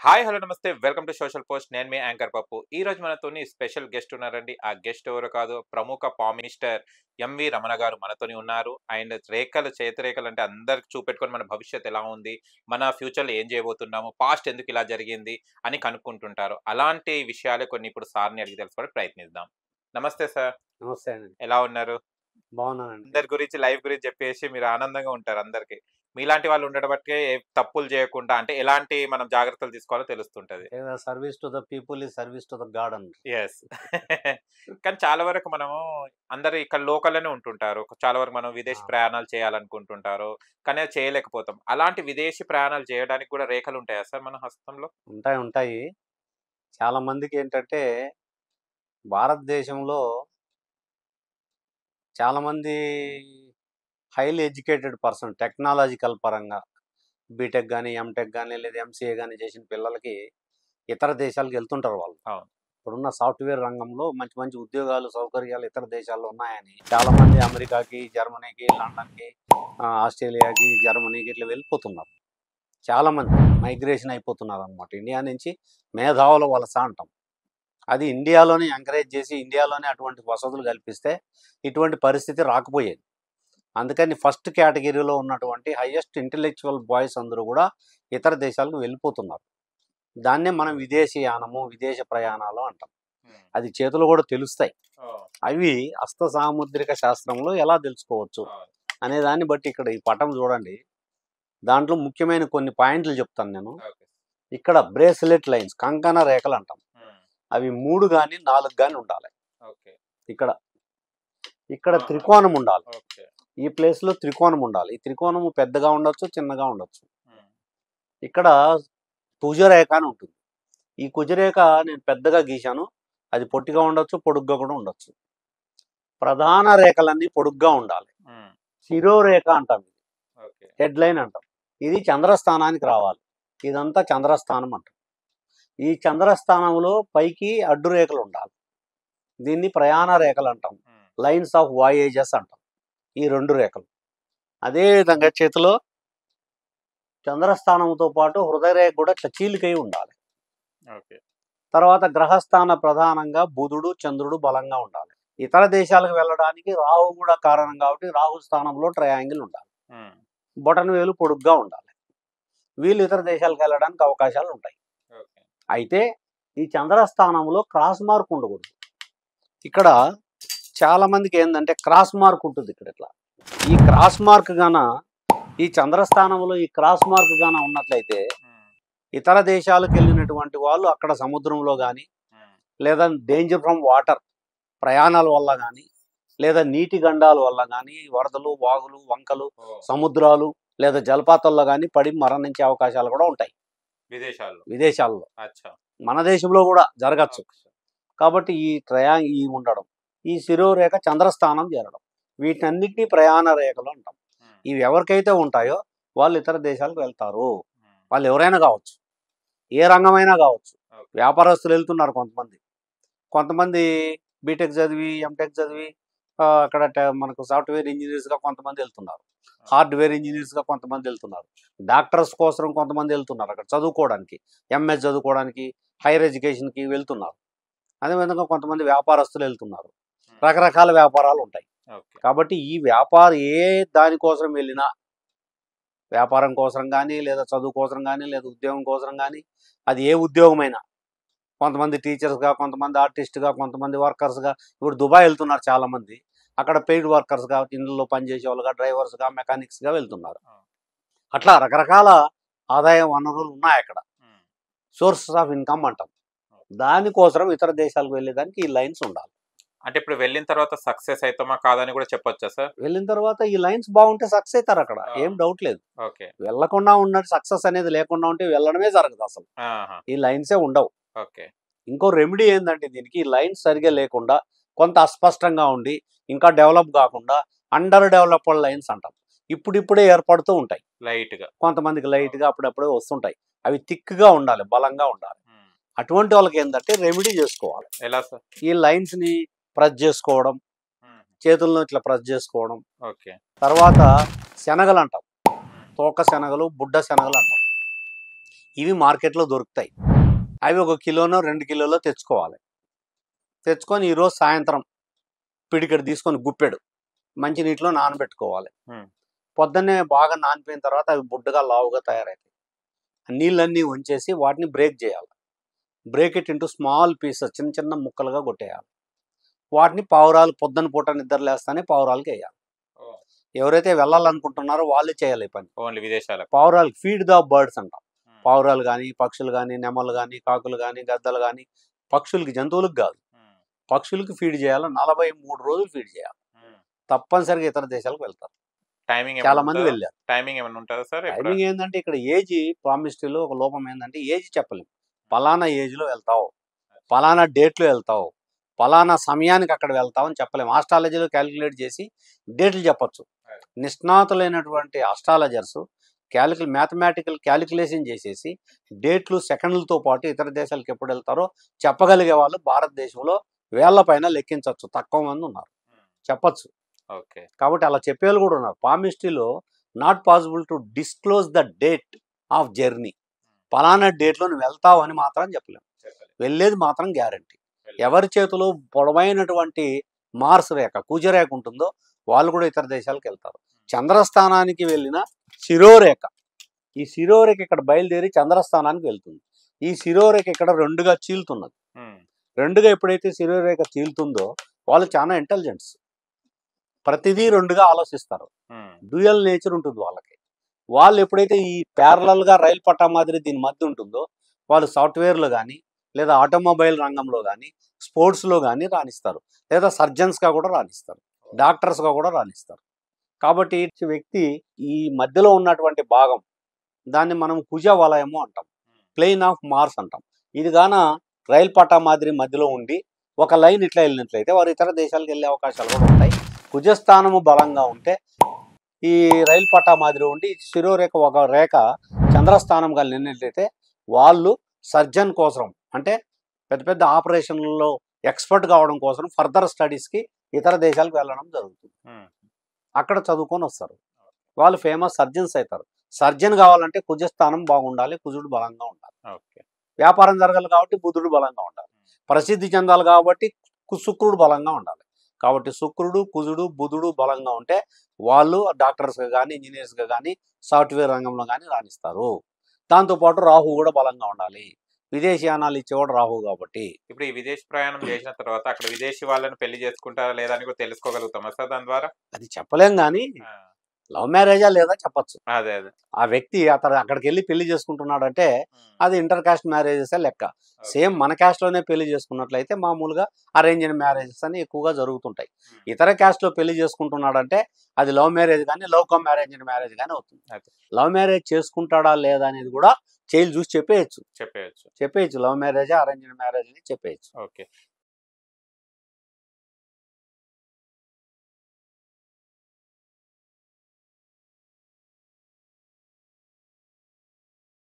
Hi hello నమస్తే welcome to social post. నేను మీ anchor పప్పు. ఈ రోజు మనతోని స్పెషల్ గెస్ట్ ఉన్నారండి. ఆ గెస్ట్ ఎవరో కాదు, ప్రముఖ పామ్ మినిస్టర్ ఎంవి రమణ గారు మనతోని ఉన్నారు. అండ్ రేఖలు చేతిరేఖలు అంటే అందరికి చూపెట్టుకొని మన భవిష్యత్ ఎలా ఉంది, మన ఫ్యూచర్లో ఏం చేయబోతున్నాము, పాస్ట్ ఎందుకు ఇలా జరిగింది అని కనుక్కుంటుంటారు. అలాంటి విషయాలే కొన్ని ఇప్పుడు సార్ని అడిగి తెలుసుకోవడానికి ప్రయత్నిద్దాం. నమస్తే సార్, నమస్తే అండి. ఎలా ఉన్నారు? బాగున్నానండి. అందరి గురించి లైఫ్ గురించి చెప్పేసి మీరు ఆనందంగా ఉంటారు అందరికి. మీలాంటి వాళ్ళు ఉండడం బట్టే తప్పులు చేయకుండా అంటే ఎలాంటి మనం జాగ్రత్తలు తీసుకోవాలో తెలుస్తుంటది. Service to the people is service to the god అండి. యెస్. కానీ చాలా వరకు మనము అందరూ ఇక్కడ లోకల్‌లోనే ఉంటుంటారు. చాలా వరకు మనం విదేశీ ఆ! ప్రయాణాలు చేయాలనుకుంటుంటారు. కానీ అది చేయలేకపోతాం. అలాంటి విదేశీ ప్రయాణాలు చేయడానికి కూడా రేఖలుంటాయా సార్ మన హస్తంలో? ఉంటాయి. చాలా మందికేంటంటే, భారతదేశంలో చాలామంది హైలీ ఎడ్యుకేటెడ్ పర్సన్ టెక్నాలజికల్ పరంగా బీటెక్ గాని, ఎంటెక్ గాని, లేదా ఎంసీఏ గాని చేసిన పిల్లలకి ఇతర దేశాలకు వెళ్తుంటారు వాళ్ళు. అవును. ఇప్పుడున్న సాఫ్ట్‌వేర్ రంగంలో మంచి మంచి ఉద్యోగాలు, సౌకర్యాలు ఇతర దేశాల్లో ఉన్నాయని చాలామంది అమెరికాకి, జర్మనీకి, లండన్‌కి, ఆస్ట్రేలియాకి, జర్మనీకి ఇట్లా వెళ్ళిపోతున్నారు. చాలామంది మైగ్రేషన్ అయిపోతున్నారనమాట. ఇండియా నుంచి మేధావుల వలస అంటాం. అది ఇండియాలోనే ఎంకరేజ్ చేసి, ఇండియాలోనే అటువంటి వసతులు కల్పిస్తే ఇటువంటి పరిస్థితి రాకపోయేది. అందుకని ఫస్ట్ కేటగిరీలో ఉన్నటువంటి హైయెస్ట్ ఇంటెలెక్చువల్ బాయ్స్ అందరూ కూడా ఇతర దేశాలకు వెళ్ళిపోతున్నారు. దాన్నే మనం విదేశీయానము, విదేశ ప్రయాణాలు అంటాం. హ్మ్. అది చేతులు కూడా తెలుస్తాయి. ఓహ్! అవి హస్త సాముద్రిక శాస్త్రంలో ఎలా తెలుసుకోవచ్చు అవును. అనే దాన్ని బట్టి ఇక్కడ ఈ పటం చూడండి. దాంట్లో ముఖ్యమైన కొన్ని పాయింట్లు చెప్తాను నేను. ఓకే. ఇక్కడ బ్రేస్లెట్ లైన్స్, కంకణ రేఖలు అంటాం. హ్మ్. అవి 3 గాని 4 గాని ఉండాలి. ఓకే. ఇక్కడ ఇక్కడ ఆహా! త్రికోణం ఉండాలి. ఓకే. ఈ ప్లేస్‌లో త్రికోణం ఉండాలి. ఈ త్రికోణము పెద్దగా ఉండొచ్చు, చిన్నగా ఉండొచ్చు. హ్మ్. ఇక్కడ కుజరేఖ అని ఉంటుంది. ఈ కుజరేఖ నేను పెద్దగా గీశాను. అది పొట్టిగా ఉండొచ్చు, పొడుగ్గా కూడా ఉండొచ్చు. ప్రధాన రేఖలన్నీ పొడుగ్గా ఉండాలి. హ్మ్. శిరోరేఖ అంటాం. ఇది ఓకే. హెడ్ లైన్ అంటాం. ఇది చంద్రస్థానానికి రావాలి. ఇదంతా చంద్రస్థానం అంటాం. ఈ చంద్రస్థానంలో పైకి అడ్డు రేఖలు ఉండాలి. దీన్ని ప్రయాణ రేఖలు అంటాం. హ్మ్. లైన్స్ ఆఫ్ వాయేజెస్ అంటాం ఈ 2 రేఖలు. అదేవిధంగా చేతిలో చంద్రస్థానంతో పాటు హృదయ రేఖ కూడా ఇట్లా చీలికై ఉండాలి. ఓకే. తర్వాత గ్రహస్థాన ప్రధానంగా బుధుడు, చంద్రుడు బలంగా ఉండాలి. ఇతర దేశాలకు వెళ్ళడానికి రాహు కూడా కారణం కాబట్టి రాహు స్థానంలో ట్రయాంగిల్ ఉండాలి. హ్మ్. బొటన వేలు పొడుగ్గా ఉండాలి. వీళ్ళు ఇతర దేశాలకు వెళ్ళడానికి అవకాశాలు ఉంటాయి. ఓకే. అయితే ఈ చంద్రస్థానంలో క్రాస్ మార్క్ ఉండకూడదు. ఇక్కడ చాలా మందికి ఏంటంటే క్రాస్ మార్క్ ఉంటుంది ఇక్కడ ఇట్లా. ఈ క్రాస్ మార్క్ గాన ఈ చంద్రస్థానంలో ఈ క్రాస్ మార్క్ గాన ఉన్నట్లయితే హ్మ్. ఇతర దేశాలకు వెళ్ళినటువంటి వాళ్ళు అక్కడ సముద్రంలో కానీ, హ్మ్. లేదా డేంజర్ ఫ్రమ్ వాటర్ ప్రయాణాల వల్ల కానీ, లేదా నీటి గండాల వల్ల కానీ, వరదలు, వాగులు, వంకలు, ఓహ్! సముద్రాలు లేదా జలపాతాల్లో కానీ పడి మరణించే అవకాశాలు కూడా ఉంటాయి విదేశాల్లో. విదేశాల్లో. అచ్చా! మన దేశంలో కూడా జరగచ్చు. ఓకే. కాబట్టి ఈ ఉండడం, ఈ శిరోరేఖ చంద్రస్థానం చేరడం, వీటన్నిటినీ ప్రయాణ రేఖలు అంటాం. హ్మ్. ఇవి ఎవరికైతే ఉంటాయో వాళ్ళు ఇతర దేశాలకు వెళ్తారు. హ్మ్. వాళ్ళు ఎవరైనా కావచ్చు, ఏ రంగమైనా కావచ్చు. ఓకే. వ్యాపారస్తులు వెళ్తున్నారు కొంతమంది బీటెక్ చదివి, ఎంటెక్ చదివి అక్కడ మనకు సాఫ్ట్వేర్ ఇంజనీర్స్గా కొంతమంది వెళ్తున్నారు. హార్డ్వేర్ ఇంజనీర్స్గా కొంతమంది వెళ్తున్నారు. డాక్టర్స్ కోసం కొంతమంది వెళ్తున్నారు అక్కడ చదువుకోవడానికి, ఎంఎస్ చదువుకోవడానికి, హైయర్ ఎడ్యుకేషన్కి వెళ్తున్నారు. అదేవిధంగా కొంతమంది వ్యాపారస్తులు వెళ్తున్నారు. హ్మ్. రకరకాల వ్యాపారాలు ఉంటాయి. ఓకే. కాబట్టి ఈ ఏ దానికోసం వెళ్ళినా, వ్యాపారం కోసం కానీ, లేదా చదువు కోసం కానీ, లేదా ఉద్యోగం కోసం కానీ, అది ఏ ఉద్యోగమైనా, కొంతమంది టీచర్స్గా, కొంతమంది ఆర్టిస్ట్గా, కొంతమంది వర్కర్స్గా, ఇప్పుడు దుబాయ్ వెళ్తున్నారు చాలామంది. అక్కడ పెయిడ్ వర్కర్స్గా, ఇండ్లలో పనిచేసే వాళ్ళుగా, డ్రైవర్స్గా, మెకానిక్స్గా వెళ్తున్నారు. ఆ! అట్లా రకరకాల ఆదాయ వనరులు ఉన్నాయి అక్కడ. హ్మ్. సోర్సెస్ ఆఫ్ ఇన్కమ్ అంటాం. దానికోసం ఇతర దేశాలకు వెళ్ళేదానికి ఈ లైన్స్ ఉండాలి. అంటే ఇప్పుడు వెళ్ళిన తర్వాత సక్సెస్ అయితామా కాదని కూడా చెప్పొచ్చా సార్? వెళ్ళిన తర్వాత ఈ లైన్స్ బాగుంటే సక్సెస్ అవుతారు అక్కడ, ఆ! ఏం డౌట్ లేదు. ఓకే. వెళ్ళకుండా ఉన్నట్టు సక్సెస్ అనేది లేకుండా ఉంటే వెళ్ళడమే జరగదు అసలు. ఆహా! ఈ లైన్సే ఉండవు. ఓకే. ఇంకో రెమెడీ ఏందంటే దీనికి ఈ లైన్స్ సరిగ్గా లేకుండా, కొంత అస్పష్టంగా ఉండి, ఇంకా డెవలప్ కాకుండా అండర్ డెవలప్డ్ లైన్స్ అంటాం. ఇప్పుడిప్పుడే ఏర్పడుతూ ఉంటాయి. లైట్‌గా. కొంతమందికి లైట్గా అప్పుడప్పుడే వస్తుంటాయి. అవి థిక్గా ఉండాలి, బలంగా ఉండాలి. హ్మ్. అటువంటి వాళ్ళకి ఏంటంటే రెమెడీ చేసుకోవాలి. ఎలా సార్? ఈ లైన్స్ని ప్రెస్ చేసుకోవడం, హ్మ్. చేతులను ఇట్లా ప్రెస్ చేసుకోవడం. ఇవి మార్కెట్లో దొరుకుతాయి. అవి 1 కిలోనో 2 కిలోలో తెచ్చుకోవాలి. తెచ్చుకొని ఈరోజు సాయంత్రం పిడికెడు తీసుకొని గుప్పెడు మంచి నీటిలో నానబెట్టుకోవాలి. పొద్దున్నే బాగా నానిపోయిన తర్వాత అవి బుడ్డగా లావుగా తయారవుతాయి. నీళ్ళన్నీ ఉంచేసి వాటిని బ్రేక్ చేయాలి. Break it into small pieces, చిన్న చిన్న ముక్కలుగా కొట్టేయాలి. వాటిని పావురాలు పొద్దున పూట నిద్ర లేస్తానే పావురాలకి వేయాలి. ఎవరైతే వెళ్ళాలనుకుంటున్నారో వాళ్ళు చేయాలి ఈ పని. ఓన్లీ విదేశాలకు పావురాలకి ఫీడ్ ద బర్డ్స్ అంటాం. పావురాలు కానీ, పక్షులు కానీ, నెమలు కానీ, కాకులు కానీ, గద్దలు కానీ, పక్షులకి, జంతువులకు కాదు, పక్షులకి ఫీడ్ చేయాలి. 43 రోజులు ఫీడ్ చేయాలి. తప్పనిసరిగా ఇతర దేశాలకు వెళ్తారు. టైమింగ్ చాలా మంది వెళ్ళారు. టైమింగ్ ఏమైనా ఉంటుందా సార్? టైమింగ్ ఏంటంటే ఇక్కడ ఏజ్ ప్రామిస్టీలో ఒక లోపం ఏంటంటే ఏజ్ చెప్పలేము. పలానా ఏజ్లో వెళ్తావు, పలానా డేట్లో వెళ్తావు, పలానా సమయానికి అక్కడ వెళ్తావు అని చెప్పలేము. ఆస్ట్రాలజీలో క్యాలిక్యులేట్ చేసి డేట్లు చెప్పచ్చు. నిష్ణాతులైనటువంటి ఆస్ట్రాలజర్స్ మ్యాథమెటికల్ క్యాలిక్యులేషన్ చేసేసి డేట్లు సెకండ్లతో పాటు ఇతర దేశాలకు ఎప్పుడు వెళ్తారో చెప్పగలిగే వాళ్ళు భారతదేశంలో వేళ్ల పైన లెక్కించవచ్చు. తక్కువ మంది ఉన్నారు, చెప్పచ్చు. కాబట్టి అలా చెప్పేవాళ్ళు కూడా ఉన్నారు. పామిస్ట్రీలో not possible to disclose the date of journey. పలానా డేట్లో నువ్వు వెళ్తావు అని మాత్రం చెప్పలేము. వెళ్ళేది మాత్రం గ్యారంటీ. ఎవరి చేతిలో పొడవైనటువంటి మార్స్ రేఖ, కుజరేఖ ఉంటుందో వాళ్ళు కూడా ఇతర దేశాలకు వెళ్తారు. చంద్రస్థానానికి వెళ్ళిన శిరోరేఖ, ఈ శిరోరేఖ ఇక్కడ బయలుదేరి చంద్రస్థానానికి వెళ్తుంది. ఈ శిరోరేఖ ఇక్కడ రెండుగా చీలుతున్నది. రెండుగా ఎప్పుడైతే శిరోరేఖ చీలుతుందో వాళ్ళు చాలా ఇంటెలిజెంట్స్. ప్రతిదీ రెండుగా ఆలోచిస్తారు. డ్యూయల్ నేచర్ ఉంటుంది వాళ్ళకి. వాళ్ళు ఎప్పుడైతే ఈ ప్యారలల్గా రైలు పట్టా మాదిరి దీని మధ్య ఉంటుందో వాళ్ళు సాఫ్ట్వేర్లో కానీ, లేదా ఆటోమొబైల్ రంగంలో కానీ, స్పోర్ట్స్లో కానీ రాణిస్తారు. లేదా సర్జన్స్గా కూడా రాణిస్తారు, డాక్టర్స్గా కూడా రాణిస్తారు. కాబట్టి ఈ వ్యక్తి ఈ మధ్యలో ఉన్నటువంటి భాగం, దాన్ని మనం కుజ వలయము అంటాం, ప్లెయిన్ ఆఫ్ మార్స్ అంటాం. ఇది గాన రైలు పట్టా మాదిరి మధ్యలో ఉండి ఒక లైన్ ఇట్లా వెళ్ళినట్లయితే వారు ఇతర దేశాలకు వెళ్ళే అవకాశాలు కూడా ఉంటాయి. కుజస్థానము బలంగా ఉంటే ఈ రైలు పట్టా మాదిరి ఉండి శిరోరేఖ ఒక రేఖ చంద్రస్థానంగా వెళ్ళినట్లయితే వాళ్ళు సర్జన్ కోసం, అంటే పెద్ద పెద్ద ఆపరేషన్లలో ఎక్స్పర్ట్ కావడం కోసం ఫర్దర్ స్టడీస్కి ఇతర దేశాలకు వెళ్ళడం జరుగుతుంది. అక్కడ చదువుకొని వస్తారు. వాళ్ళు ఫేమస్ సర్జన్స్ అవుతారు. సర్జన్ కావాలంటే కుజస్థానం బాగుండాలి, కుజుడు బలంగా ఉండాలి. వ్యాపారం జరగాలి కాబట్టి బుధుడు బలంగా ఉండాలి. ప్రసిద్ధి చెందాలి కాబట్టి శుక్రుడు బలంగా ఉండాలి. కాబట్టి శుక్రుడు, కుజుడు, బుధుడు బలంగా ఉంటే వాళ్ళు డాక్టర్స్గా కానీ, ఇంజనీర్స్గా కానీ, సాఫ్ట్వేర్ రంగంలో కానీ రాణిస్తారు. దాంతోపాటు రాహు కూడా బలంగా ఉండాలి. విదేశీయానాలు ఇచ్చేవాడు రాహు కాబట్టి. ఇప్పుడు ఈ విదేశీ ప్రయాణం చేసిన తర్వాత అక్కడ విదేశీ వాళ్ళని పెళ్లి చేసుకుంటారా లేదా అని కూడా తెలుసుకోగలుగుతామా సార్ దాని ద్వారా? అది చెప్పలేం, కానీ లవ్ మ్యారేజా లేదా చెప్పచ్చు. అదే ఆ వ్యక్తి అతను అక్కడికి వెళ్ళి పెళ్లి చేసుకుంటున్నాడంటే అది ఇంటర్ కాస్ట్ మ్యారేజెస్ లెక్క. సేమ్ మన క్యాస్ట్లోనే పెళ్లి చేసుకున్నట్లయితే మామూలుగా అరేంజ్డ్ మ్యారేజెస్ అని ఎక్కువగా జరుగుతుంటాయి. ఇతర క్యాస్ట్లో పెళ్లి చేసుకుంటున్నాడంటే అది లవ్ మ్యారేజ్ కానీ, లవ్ కమ్ అరేంజ్డ్ మ్యారేజ్ కానీ అవుతుంది. లవ్ మ్యారేజ్ చేసుకుంటాడా లేదా అనేది కూడా చైల్డ్ చూసి చెప్పేయచ్చు. లవ్ మ్యారేజా అరేంజ్డ్ మ్యారేజ్ అని చెప్పేయచ్చు. ఓకే.